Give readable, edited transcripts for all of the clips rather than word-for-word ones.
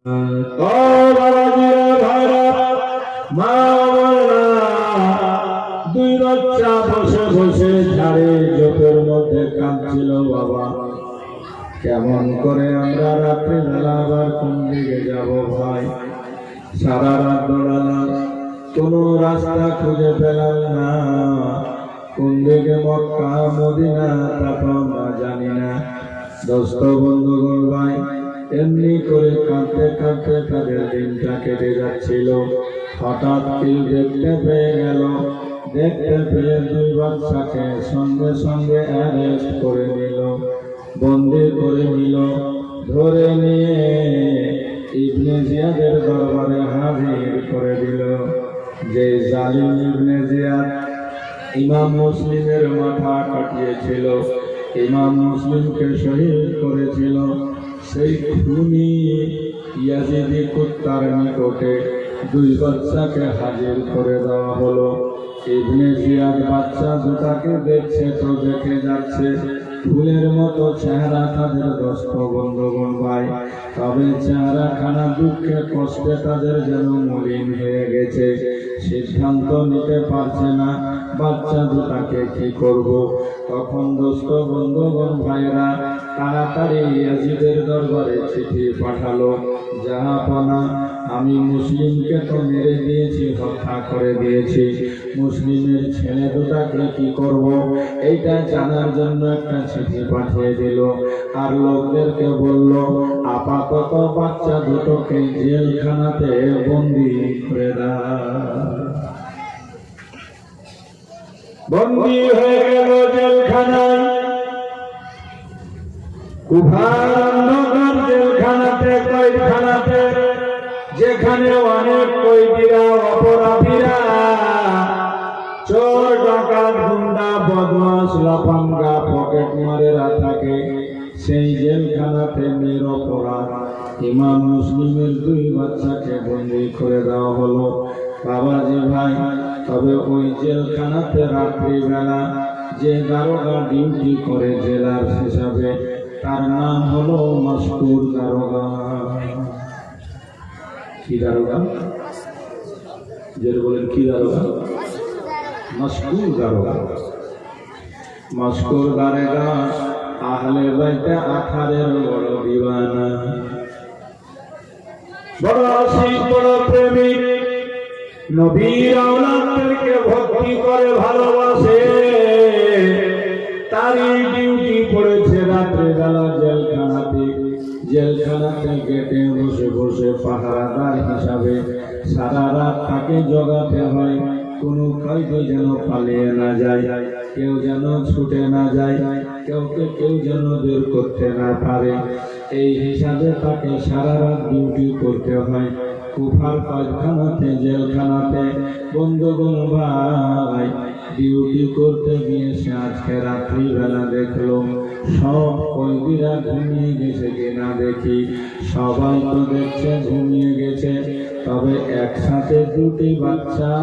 দুই বাচ্চা বসে বসে ঝাড়ে জোপের মধ্যে কাঁদছিল। বাবা, কেমন করে আমরা রাত্রে বেলা আবার কোন দিকে যাব ভাই? সারা রাত দৌড়ালাম, কোনো রাস্তা খুঁজে পেলাম না। কোন দিকে মক্কা মদিনা তা তো আমরা জানি না। দোস্ত বন্ধুগণ ভাই, এমনি করে কাঁদতে কাঁদতে তাদের দিনটা কেটে যাচ্ছিল। হঠাৎ কেউ দেখতে পেয়ে গেল। দেখতে পেয়ে দুই বাচ্চাকে সঙ্গে সঙ্গে অ্যারেস্ট করে নিল, বন্দী করে নিল। ধরে নিয়ে ইবনে জিয়াদের দরবারে হাজির করে দিল। যে জালিম ইবনে জিয়াদ ইমাম মুসলিমের মাথা কাটিয়েছিল, ইমাম মুসলিমকে শহীদ করেছিল, সেই খুনি ইয়াজিদি কুত্তার নিকটে দুই বাচ্চাকে হাজির করে দেওয়া হলো। ইবনে জিয়াদ বাচ্চা দুটাকে দেখছে তো দেখে যাচ্ছে, ফুলের মতো চেহারা তাদের দোস্ত বন্ধুগণ ভাই, তবে চেহারাখানা দুঃখে কষ্টে তাদের যেন মলিন হয়ে গেছে। সিদ্ধান্ত নিতে পারছে না বাচ্চা দুটাকে কি করব। তখন দোস্ত বন্ধুগণ ভাইরা তাড়াতাড়ি ইয়াজিদের দরবারে চিঠি পাঠালো, জাহাপনা, আমি মুসলিমকে তো মেরে দিয়েছি, হত্যা করে দিয়েছি, মুসলিমের ছেলে দুটাকে কি করব এইটা জানার জন্য একটা চিঠি পাঠিয়ে দিল। আর লোকদেরকে বলল, আপাতত বাচ্চা দুটোকে জেলখানাতে বন্দি করে দাও। বন্দি হয়ে গেল জেলখানায়, কুফার অন্ধকার জেলখানাতে, কয়েদখানাতে, যেখানে অনেক কয়েদিরা, অপরাধীরা, চোর ডাকাত গুন্ডা বদমাশ লাফাঙ্গা পকেট মারেরা থাকে। সেই জেলখানাতে নিরপরাধ ইমাম মুসলিমের দুই বাচ্চাকে বন্দি করে দেওয়া হলো। বাবাজি ভাই, তবে ওই জেলখানাতে রাত্রিবেলা যে দারোগা ডিউটি করে জেলার হিসাবে, তার নাম হলো মাসকুর দারোগা। কি দারোগা? জেল বলেন কি দারোগা? মাসকুর দারোগা। মাসকুর দারোগা আহলে বাইতে আঠারের বড় দিওয়ানা, বড় আশিক, বড় প্রেমিক, নবীর আওলাদদেরকে ভক্তি করে ভালোবাসে। তারই ডিউটি পড়েছে রাত্রে বেলা জেলখানাতে। জেলখানাতে গেটে বসে বসে পাহারাদার হিসাবে সারা রাত তাকে জগাতে হয়। কোনো কয়েদি যেন পালিয়ে না যায়, কেউ যেন ছুটে না যায়, কেউ যেন বের করতে না পারে। এই হিসাবে তাকে সারা রাত ডিউটি করতে হয়। কুফার কয়েদখানাতে, জেলখানাতে বন্ধুগণ ভাই, ডিউটি করতে গিয়েছে। আজকে রাত্রিবেলা দেখলো সব কয়েদিরা ঘুমিয়ে গেছে কিনা দেখি। সবাই তো দেখছে ঘুমিয়ে গেছে, তবে একসাথে দুটি বাচ্চা,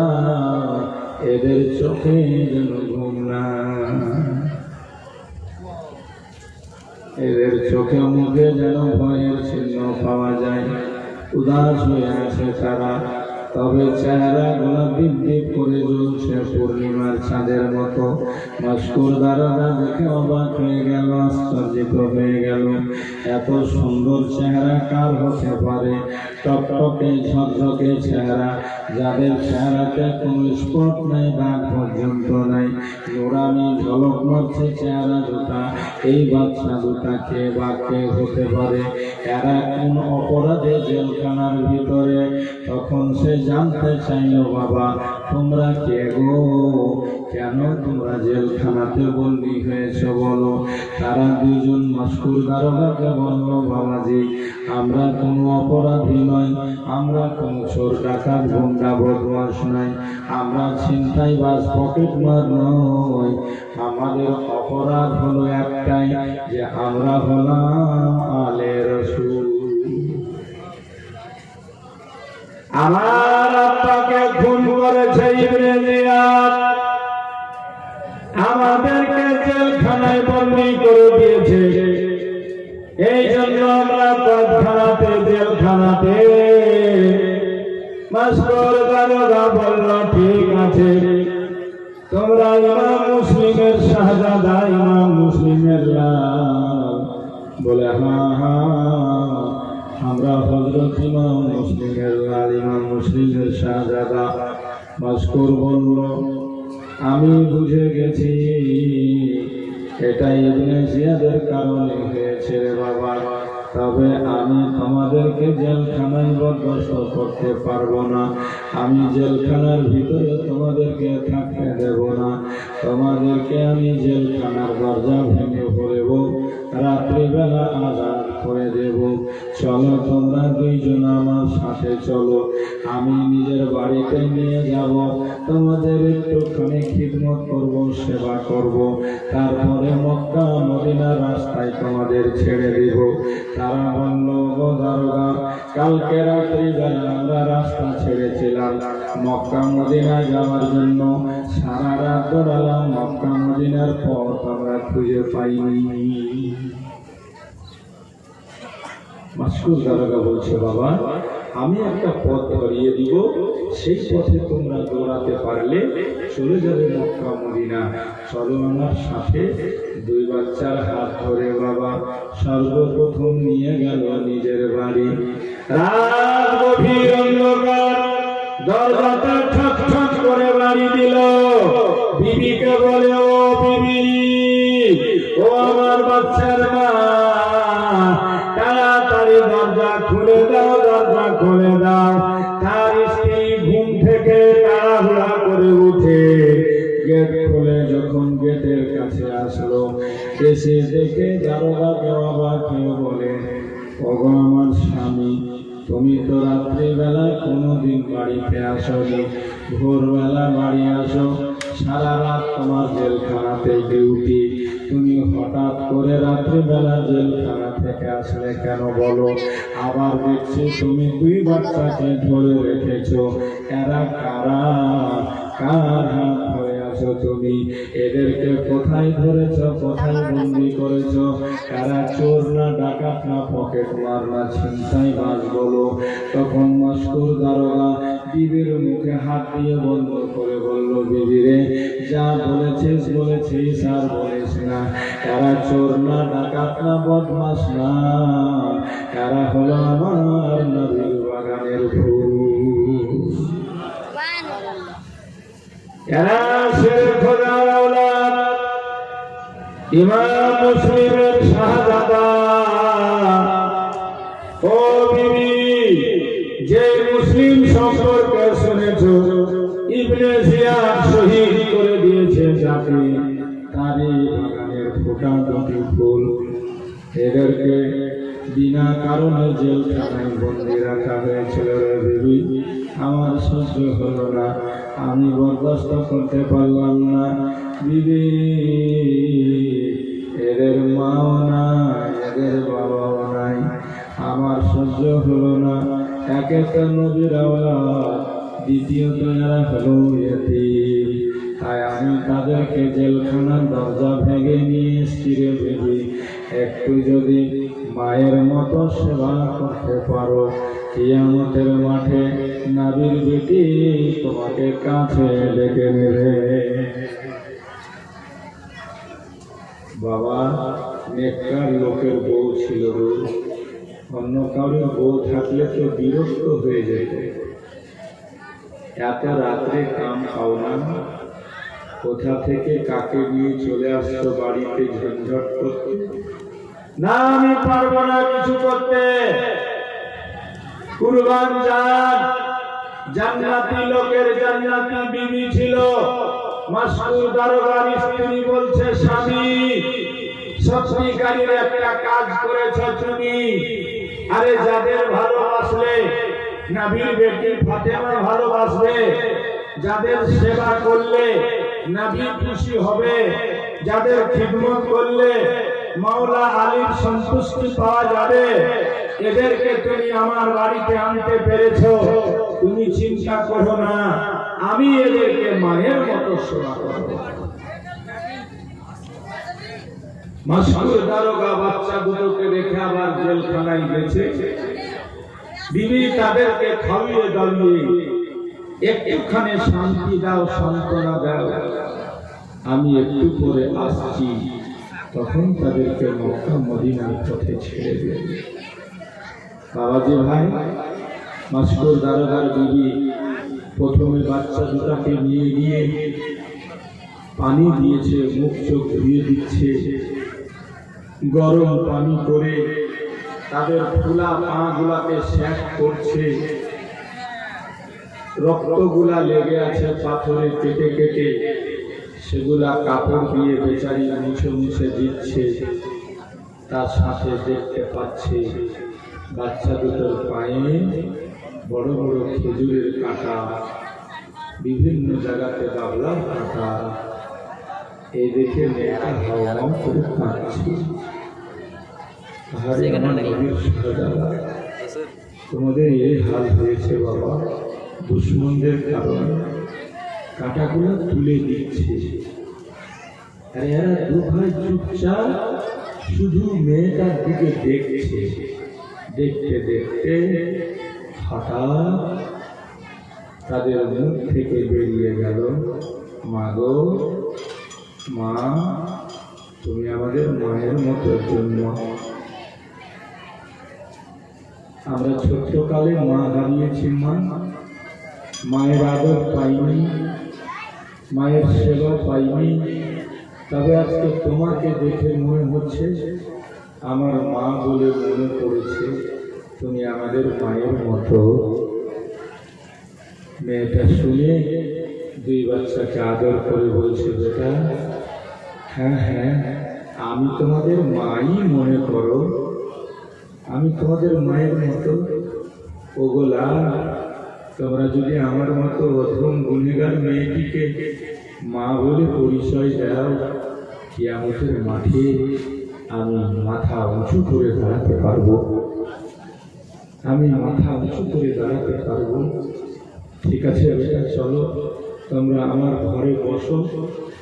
এদের চোখে যেন ঘুম না, এদের চোখে মুখে যেন ভয়ের চিহ্ন পাওয়া যায়। উদাস হয়ে আছে তারা, তবে চেহারা গুলা দ্বীপ দ্বীপ করে জ্বলছে পূর্ণিমার চাঁদের মতো। মাসকুর দারোগা দেখে অবাক হয়ে গেল, আশ্চর্যিত হয়ে গেল। এত সুন্দর চেহারা কার হতে পারে? টকটকে ঝকঝকে চেহারা, যাদের চেহারাতে কোনো স্পট নাই, দাগ পর্যন্ত নাই, নোরানি ঝলক মারছে চেহারা দুটা। এই বাচ্চা দুটা কে বা কে হতে পারে? এরা কোন অপরাধে জেলখানার ভিতরে? তখন সে জানতে চাইল, বাবা তোমরা কে গো? কেন তোমরা জেলখানাতে বন্দী হয়েছ বলো? তারা দুইজন মাসকুর দারোগাকে বলল, বাবাজি আমরা কোনো অপরাধী নই, আমরা কোনো চোর ডাকাত গুন্ডা বদমাশ নই, আমরা ছিনতাইবাজ পকেট মার নই। আমাদের অপরাধ হলো একটাই, যে আমরা হলাম আলে রাসূল। আমার আব্বাকে খুন করেছে ইবনে জিয়াদ, আমাদেরকে জেলখানায় বন্দী করে দিয়েছে। এই জন্য আমরা কয়েদখানাতে জেলখানাতে। মাস্কর দারোগা বলল, ঠিক আছে, তোমরা ইমাম মুসলিমের শাহজাদা, ইমাম মুসলিমের লাল? বলে, হ্যাঁ হ্যাঁ, আমরা হযরত ইমাম মুসলিমের লাল, ইমাম মুসলিমের শাহজাদা। মাস্কর বলল, আমি বুঝে গেছি, এটা ইবনে জিয়াদের কারণে হয়েছে রে বাবা। তবে আমি তোমাদেরকে জেলখানায় বরদাস্ত করতে পারবো না। আমি জেলখানার ভিতরে তোমাদেরকে থাকতে দেব না। তোমাদেরকে আমি জেলখানার দরজা ভেঙে পড়ব, রাত্রিবেলা আযান করে দেব। চলো তোমরা দুইজন আমার সাথে চলো, আমি নিজের বাড়িতে নিয়ে যাব, তোমাদের একটুখানি খিদমত করব, সেবা করব, তারপরে মক্কা মদিনার রাস্তায় তোমাদের ছেড়ে দিব। তারা বলল, ও দারোগা, কালকে রাত্রিবেলা আমরা রাস্তা ছেড়েছিলাম মক্কা মদিনায় যাওয়ার জন্য, সারা রাত দৌড়ালাম, মক্কা মদিনার পথ আমরা খুঁজে পাইনি। মাস্কুর দারোগা বলছে, বাবা, আমি একটা পথ ধরিয়ে দিব, সেই পথে তোমরা দৌড়াতে পারলে চলে যাবে মক্কা মদিনা। চলো আমার সাথে। দুই বাচ্চার হাত ধরে বাবা সর্বপ্রথম নিয়ে গেল নিজের বাড়ি। রাত গভীর অন্ধকার, দরজাটা ঠক ঠক করে বাড়ি দিল। বিবিকে বলে, ও বিবি, ও আমার বাচ্চার মা, তাড়াতাড়ি দরজা খুলে দাও, দরজা খুলে দাও। তার স্ত্রী ঘুম থেকে তাড়াহুড়া করে উঠে গেট খুলে যখন গেটের কাছে আসলো, এসে দেখে দারোগাকে অবাক হয়ে বলে, ওগো আমার স্বামী, তুমি তো রাত্রিবেলা কোনোদিন বাড়িতে আসোনি, ভোরবেলা বাড়ি আসো, সারা রাত তোমার জেলখানাতে ডিউটি, তুমি হঠাৎ করে রাত্রিবেলা জেলখানা থেকে আসলে কেন বলো? আবার দেখছি তুমি দুই বাচ্চাকে ধরে রেখেছো, এরা কারা? কার হাত ধরে আছো তুমি? এদেরকে কোথায় ধরেছো, কোথায় বন্দি করেছো? কারা চোর না ডাকাত না পকেট মার না ছিনতাইবাজ বলো? তখন মাস্কুর দারোগা বিবির মুখে হাত দিয়ে বন্ধ করে বলল, বিবি রে, যা বলেছিস বলেছিস, আর বলিস না। এরা চোর না ডাকাত না বদমাস না, এরা হলো আমার নবীর বাগানের ফুল। এরা শের খোদার আওলাদ, ইমাম মুসলিমের শাহজাদা। ও বিবি, যে মুসলিম সম্পর্কে শুনেছ, ইবনে জিয়াদ শহীদ করে দিয়েছে যাকে, তারই বাগানের ফোটা দুটি ফুল। এদেরকে বিনা কারণে জেলখানায় বন্দি রাখা হয়েছিল রে বিবি। আমার সহ্য হলো না, আমি বরদাস্ত করতে পারলাম না বিবি। এদের মাও নাই, এদের বাবাও নাই, আমার সহ্য হলো না। একে তো নবীর আওলাদ, দ্বিতীয়ত এরা হলো ইয়েতিম। তাই আমি তাদেরকে জেলখানার দরজা ভেঙে নিয়ে এসছি রে বিবি। একটু যদি মায়ের মতো সেবা করতে পারো, কিয়ামতের মাঠে নবীর বেটি তোমাকে কাছে ডেকে নেবে। বাবা, নেককার লোকের বউ ছিল গো, অন্য কারোর বউ থাকলে তো বিরক্ত হয়ে যেত। এত রাত্রে কাম পাও না, কোথা থেকে কাকে নিয়ে চলে আসছো বাড়িতে ঝঞ্ঝট করতে? না, আমি পারবো না কিছু করতে। কুরবান জান, জান্নাতি লোকের জান্নাতি বিবি ছিল। মাসউদ দারোগার স্ত্রী বলছে, স্বামী, সত্যিকারের একটা কাজ করেছো তুমি। আরে যাদের ভালোবাসলে, নবীর বেটি ফাতেমা ভালোবাসবে, যাদের সেবা করলে নবী খুশি হবে, যাদের খিদমত করলে মাওলা আলীর সন্তুষ্টি পাওয়া যাবে, এদেরকে তুমি আমার বাড়িতে আনতে পেরেছো। তুমি চিন্তা করো না, আমি এদেরকে মায়ের মতো সেবা করব। মাসউদ দারোগা বাচ্চা দুটোকে রেখে আবার জেলখানায় গেছে। বিবি তাদেরকে খাইয়ে দাইয়ে একটুখানি শান্তি দাও, সান্ত্বনা দাও, আমি একটু পরে আসছি। তখন তাদেরকে মক্কা মদিনার পথে ছেড়ে দেবে। বাবাজি ভাই, মাস্টার দারোগার বিবি প্রথমে বাচ্চা দুটাকে নিয়ে গিয়ে পানি দিয়েছে, মুখ চোখ ধুয়ে দিচ্ছে, গরম পানি করে তাদের ফুলা পা গুলাকে সেঁক করছে, রক্তগুলা লেগে আছে পাথরে কেটে কেটে, সেগুলা কাপড় দিয়ে বেচারি মুছে মুছে দিচ্ছে। তার সাথে দেখতে পাচ্ছে বাচ্চা দুটোর পায়ে বড় বড় খেজুরের কাঁটা, বিভিন্ন জায়গাতে বাবলার কাঁটা। এই দেখে মেয়েটা হাওয়া করে কাঁদছে। তোমাদের এই হাল হয়েছে বাবা, দুশ্মনদের কারণে কাঁটাগুলো তুলে দিচ্ছে। আর এরা দু ভাই চুপচাপ শুধু মেয়েটার দিকে দেখছে। দেখতে দেখতে হঠাৎ তাদের মুখ থেকে বেরিয়ে গেল, মা গো, মা, তুমি আমাদের মায়ের মতো জন্ম। আমরা ছোট্টকালে মা হারিয়েছি, মায়ের আদর পাইনি, মায়ের সেবা পাইনি। তবে আজকে তোমাকে দেখে মনে হচ্ছে আমার মা বলে মনে পড়েছে, তুমি আমাদের মায়ের মতো। মেয়েটা শুনে দুই বাচ্চাকে আদর করে বলছে, বেটা, হ্যাঁ হ্যাঁ, আমি তোমাদের মাই মনে করো, আমি তোমাদের মায়ের মতো। ওগোলা, তোমরা যদি আমার মতো অধম গুণেগার মেয়েটিকে মা বলে পরিচয় দাও, কিয়ামতের মাঠে আমি মাথা উঁচু করে দাঁড়াতে পারবো, আমি মাথা উঁচু করে দাঁড়াতে পারবো। ঠিক আছে বেটা, চলো তোমরা আমার ঘরে বসো,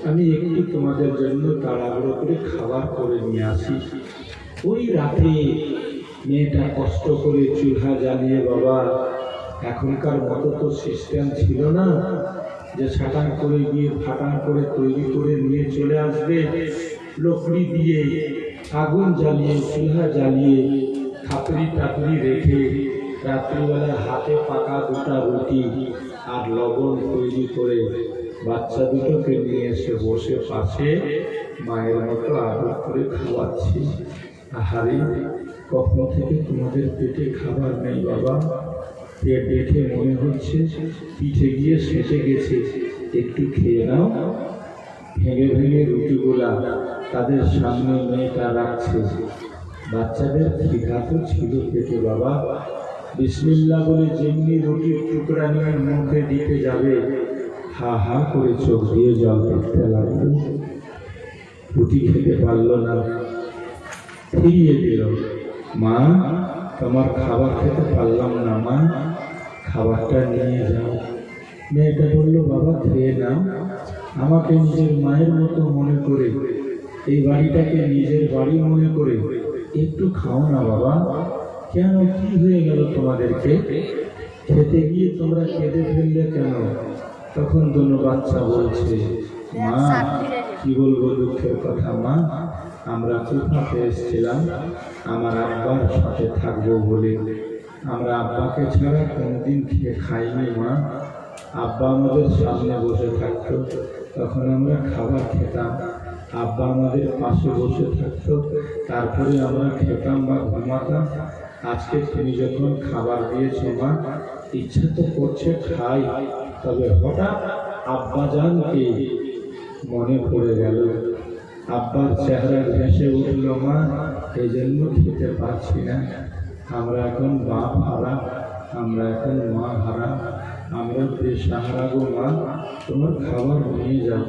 আমি একটু তোমাদের জন্য তাড়াহুড়ো করে খাবার করে নিয়ে আসি। ওই রাতে মেয়েটা কষ্ট করে চুলহা জ্বালিয়ে, বাবা এখনকার মতো তো সিস্টেম ছিল না যে ছাটান করে গিয়ে ফাটান করে তৈরি করে নিয়ে চলে আসবে। লকড়ি দিয়ে আগুন জ্বালিয়ে, চুলহা জ্বালিয়ে, খাপড়ি টাপড়ি রেখে রাত্রিবেলা হাতে পাকা দুটা রুটি আর লবণ তৈরি করে বাচ্চা দুটোকে নিয়ে এসে বসে পাশে মায়ের মতো আদর করে খাওয়াচ্ছি। আহারে, কখন থেকে তোমাদের পেটে খাবার নেই বাবা, পেট দেখে মনে হচ্ছে পিঠে গিয়ে সেটে গেছে, একটু খেয়ে নাও। ভেঙে ভেঙে রুটিগুলা তাদের সামনে মেয়েটা রাখছে। বাচ্চাদের খিদা তো ছিল পেটে বাবা। বিসমিল্লাহ বলে যেমনি রুটির টুকরা নিয়ে মুখে দিতে যাবে, হা হা করে চোখ দিয়ে জল পড়তে লাগলো। রুটি খেতে পারলো না, ফিরিয়ে দিল, মা তোমার খাবার খেতে পারলাম না, মা খাবারটা নিয়ে যাও। মেয়েটা বলল, বাবা খেয়ে নাও, আমাকে নিজের মায়ের মতো মনে করে, এই বাড়িটাকে নিজের বাড়ি মনে করে একটু খাও না বাবা। কেন, কি হয়ে গেল তোমাদেরকে? খেতে গিয়ে তোমরা কেঁদে ফেললে কেন? তখন দুটো বাচ্চা বলছে, মা কি বলবো দুঃখের কথা মা, আমরা কুফাতে এসেছিলাম আমার আব্বার সাথে থাকবো বলে। আমরা আব্বাকে ছাড়া কোনোদিন খেয়ে খাইনি মা। আব্বা আমাদের সামনে বসে থাকতো, তখন আমরা খাবার খেতাম, আব্বা আমাদের পাশে বসে থাকতো, তারপরে আমরা খেতাম বা ঘুমাতাম। আজকে তুমি যখন খাবার দিয়েছো মা, ইচ্ছা তো করছে খাই, তবে হঠাৎ আব্বাজানকে মনে পড়ে গেল, আব্বার চেহারা ভেসে উঠল মা, এই জন্য খেতে পারছি না। আমরা এখন বাপ হারা, আমরা এখন মা হারা, আমরা বেসাহারা গো মা, তোমার খাবার নিয়ে যাও,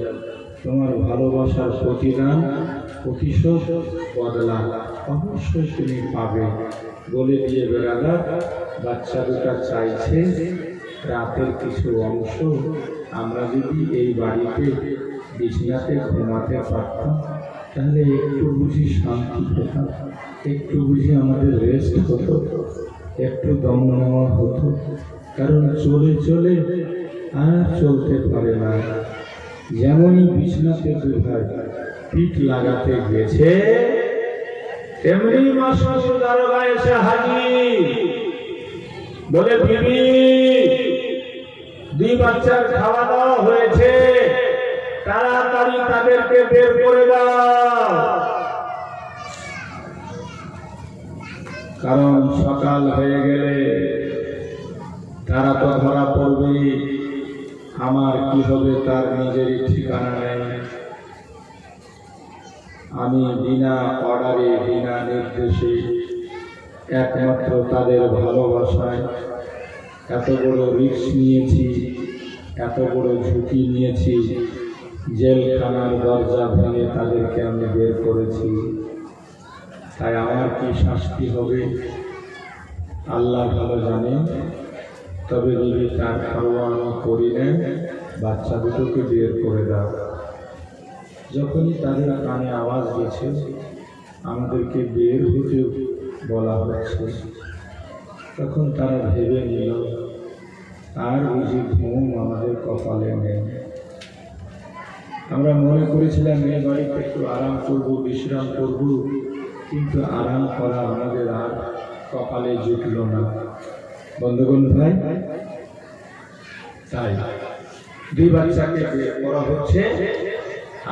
তোমার ভালোবাসার প্রতিদান প্রতিশোধ বদলা অবশ্যই তুমি পাবে বলে দিয়ে বেড়ালা। বাচ্চা দুটা চাইছে রাতের কিছু অংশ আমরা যদি এই বাড়িতে বিছানাতে ঘুমাতে পারতাম, তাহলে একটু বুঝি শান্তি পেতাম, একটু বুঝি আমাদের রেস্ট হতো। একটু দম নেওয়া হতো, কারণ চলে চলে আর চলতে পারে না। যেমনই বিছনাতে দুভাই পিঠ লাগাতে গেছে, তেমনি মাস্টার দারোগা এসে হাজির। বলে, বিবি, 2 বাচ্চার খাওয়া দাওয়া হয়েছে, তাড়াতাড়ি তাদেরকে বের করে দাও, কারণ সকাল হয়ে গেলে তারা তো ধরা পড়বে। আমার কি হবে তার নিজেরই ঠিকানা নেই। আমি বিনা অর্ডারে, বিনা নির্দেশে, একমাত্র তাদের ভালোবাসায় এত বড় রিস্ক নিয়েছি, এত বড় ঝুঁকি নিয়েছি। জেলখানার দরজা ভেঙে তাদেরকে আমি বের করেছি। তাই আমার কি শাস্তি হবে আল্লাহ ভালো জানে। তবে যদি তার পরোয়া আমি করি না, বাচ্চা দুটোকে বের করে দাও। যখনই তাদের কানে আওয়াজ গেছে আমাদেরকে বের হতে বলা হচ্ছে, তখন তারা ভেবে নিল আর বুঝি ঘুম আমাদের কপালে নেই। আমরা মনে করেছিলাম মেয়ে বাড়িতে একটু আরাম করব, বিশ্রাম করব, কিন্তু আরাম করা আমাদের আর কপালে জুটল না। বন্ধুগণ ভাই, তাই 2 বাচ্চাকে বের করা হচ্ছে,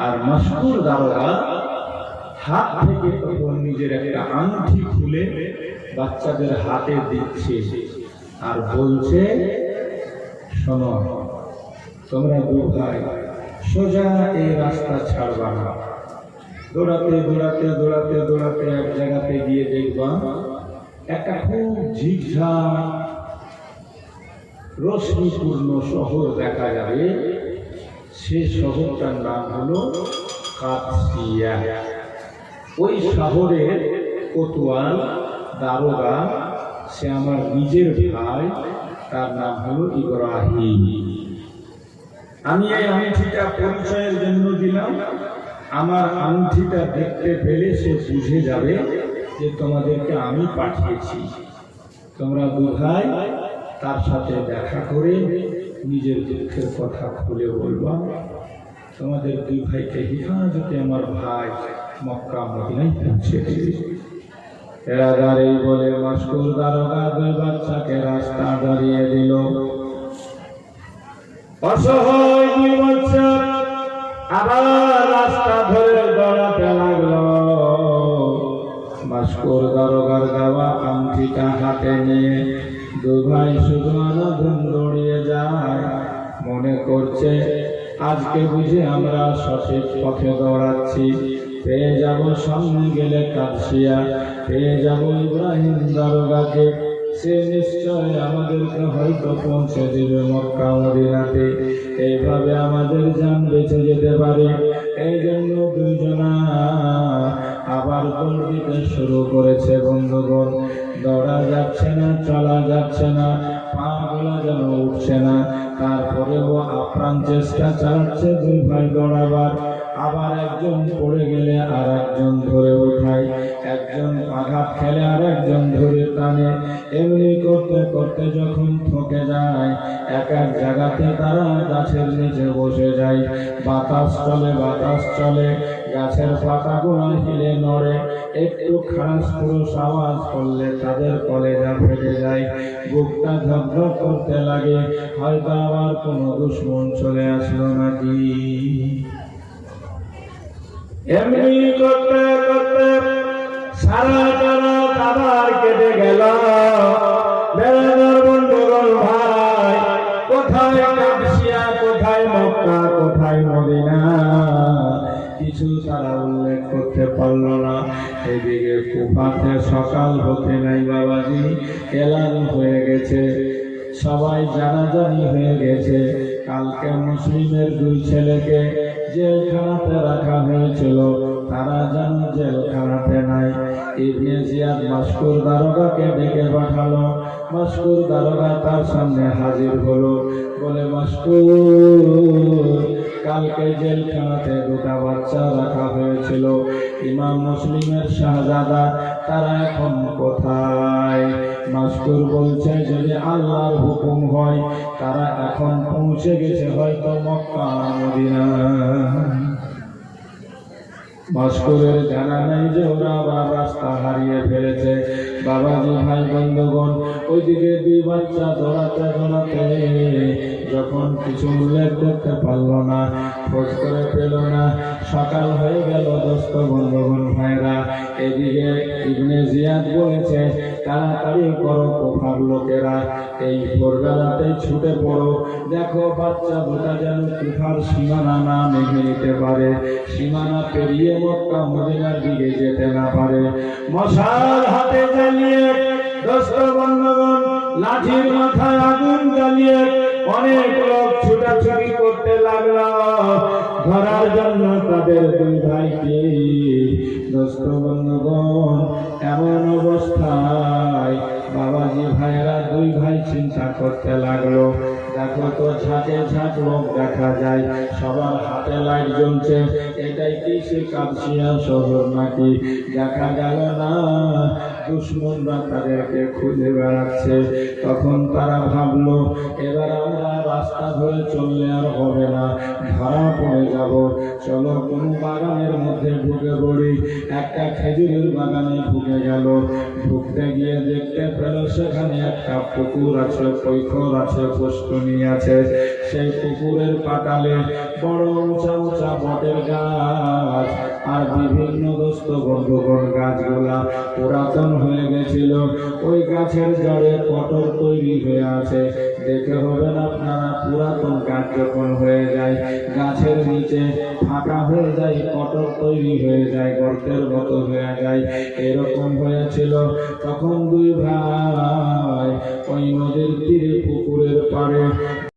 আর মাস্টার দারোগা হাত থেকে তখন নিজের একটা আংটি খুলে বাচ্চাদের হাতে দিচ্ছে আর বলছে, শোনো, তোমরা 2 ভাই সোজা এই রাস্তা ছাড়বা না। দৌড়াতে দৌড়াতে দৌড়াতে দৌড়াতে এক জায়গাতে গিয়ে দেখবা একটা খুব ঝিকঝাক রশ্মিপূর্ণ শহর দেখা যাবে। সে শহরটার নাম হলো কাদসিয়া। ওই শহরের কোতোয়াল দারোগা, সে আমার নিজের ভাই, তার নাম হলো ইব্রাহিম। আমি এই আংটিটা পরিচয়ের জন্য দিলাম। আমার আংটিটা দেখতে পেলে সে বুঝে যাবে যে তোমাদেরকে আমি পাঠিয়েছি। তোমরা 2 ভাই তার সাথে দেখা করে নিজের দুঃখের কথা খুলে বলবা। তোমাদের 2 ভাইকে হিফাজতে আমার ভাই মক্কা মদিনায় পৌঁছে দেবে। এরা দাঁড়িয়ে বলে মাস্টার দারোগা 2 বাচ্চাকে রাস্তা দাঁড়িয়ে দিল। অসহায় 2 বাচ্চা আবার রাস্তা ধরে দৌড়াতে লাগলো। মাস্টার দারোগার দেওয়া আংটিটা হাতে নিয়ে 2 ভাই শুধু আনাধন দৌড়িয়ে যায়। মনে করছে আজকে বুঝি আমরা সঠিক পথে দৌড়াচ্ছি, পেয়ে যাব সামনে গেলে কাদসিয়া, পেয়ে যাব ইব্রাহিম দারোগাকে। সে নিশ্চয় আমাদেরকে হয়তো পৌঁছে দেবে মক্কা মদিনাতে। এইভাবে আমাদের জান বেঁচে যেতে পারে। এই জন্য 2 জনা আবার দৌড় দিতে শুরু করেছে। বন্ধুগণ, দৌড়া যাচ্ছে না, চলা যাচ্ছে না, পা গোলা যেন উঠছে না। তারপরেও আপ্রাণ চেষ্টা চালাচ্ছে 2 ভাই দৌড়াবার। আবার একজন পড়ে গেলে আর একজন ধরে উঠায়, একজন আঘাত খেলে আর একজন ধরে টানে। এমনি করতে করতে যখন থকে যায়, এক এক জায়গাতে তারা গাছের নিচে বসে যায়। বাতাস চলে, বাতাস চলে, গাছের পাতাগুলো হিলে নড়ে। একটু খারাপ পুরুষ আওয়াজ করলে তাদের কলেজা ফেটে যায়, বুকটা ধকধক করতে লাগে। হয়তো আবার কোনো দুশ্মন চলে আসলো নাকি। এমনি করতে করতে সারা রাত আবার কেটে গেল। বন্ধুগণ ভাই, কোথায় কাদসিয়া, কোথায় মক্কা, কোথায় মদিনা, কিছু তারা উল্লেখ করতে পারল না। এদিকে কুফাতে সকাল হতে নাই বাবাজি, এলান হয়ে গেছে, সবাই জানাজানি হয়ে গেছে। কালকে মুসলিমের 2 ছেলেকে জেলখানাতে রাখা হয়েছিল, তারা যেন জেলখানাতে নাই। ইবনে জিয়াদ মাস্টার দারোগাকে ডেকে পাঠালো। মাস্টার দারোগা তার সামনে হাজির হলো। বলে, মাস্টার, কালকে জেলখানাতে 2টা বাচ্চা রাখা হয়েছিল, ইমাম মুসলিমের শাহজাদা, তারা এখন কোথায়? মাস্কুর বলছে যদি আল্লাহর হুকুম হয় তারা এখন পৌঁছে গেছে হয়তো মক্কা মদিনা। মাস্কুরের জানা নেই যে ওরা আবার রাস্তা হারিয়ে ফেলেছে। বাবাজি ভাই বন্ধুগণ, ওইদিকে দুই বাচ্চা দৌড়াতে দৌড়াতে যখন কিছু উল্লেখ করতে পারল না, খোঁজ করে পেল না, সকাল হয়ে গেল। দোস্ত বন্ধুগণ ভাইরা, এদিকে ইবনে জিয়াদ বলেছে তাড়াতাড়ি করো কুফার লোকেরা, এই ভোরবেলাতে ছুটে পড়ো, দেখো বাচ্চা দুটা যেন কুফার সীমানা না মেঘে নিতে পারে, সীমানা পেরিয়ে মক্কা মদিনার দিকে যেতে না পারে। মশাল হাতে জ্বালিয়ে দোস্ত বন্ধুগণ, লাঠির মাথায় আগুন জ্বালিয়ে অনেক লোক ছুটাছুটি করতে লাগলো ধরার জন্য তাদের দুই ভাইকে। দোস্ত বন্ধুগণ, এমন অবস্থায় বাবাজি ভাইরা দুই ভাই চিন্তা করতে লাগলো, দেখো তো ঝাঁকে ঝাঁক লোক দেখা যায়, সবার হাতে লাইট জ্বলছে, এটাই কি সে কাদসিয়া শহর নাকি? দেখা গেল না, দুশ্মনরা তাদেরকে খুঁজে বেড়াচ্ছে। তখন তারা ভাবলো এবার আমরা রাস্তা ধরে চললে আর হবে না, ধরা পড়ে যাব, চলো কোন বাগানের মধ্যে ঢুকে পড়ি। একটা খেজুরের বাগানে ঢুকে গেল, ঢুকতে গিয়ে দেখতে পেল সেখানে একটা পুকুর আছে, কৈখর আছে, পুষ্করণী আছে। সেই পুকুরের পাতালে বড় উঁচা উঁচা বটের গাছ আর বিভিন্ন দোস্ত বন্ধুগণ গাছগুলা পুরাতন হয়ে গেছিল। ওই গাছের জড়ে পটল তৈরি হয়ে আছে। দেখে হবেন আপনারা, পুরাতন গাছ যখন হয়ে যায়, গাছের নিচে ফাঁকা হয়ে যায়, পটল তৈরি হয়ে যায়, গর্তের মতো হয়ে যায়, এরকম হয়েছিল। তখন দুই ভাই ওই নদীর তীরে পুকুরের পাড়ে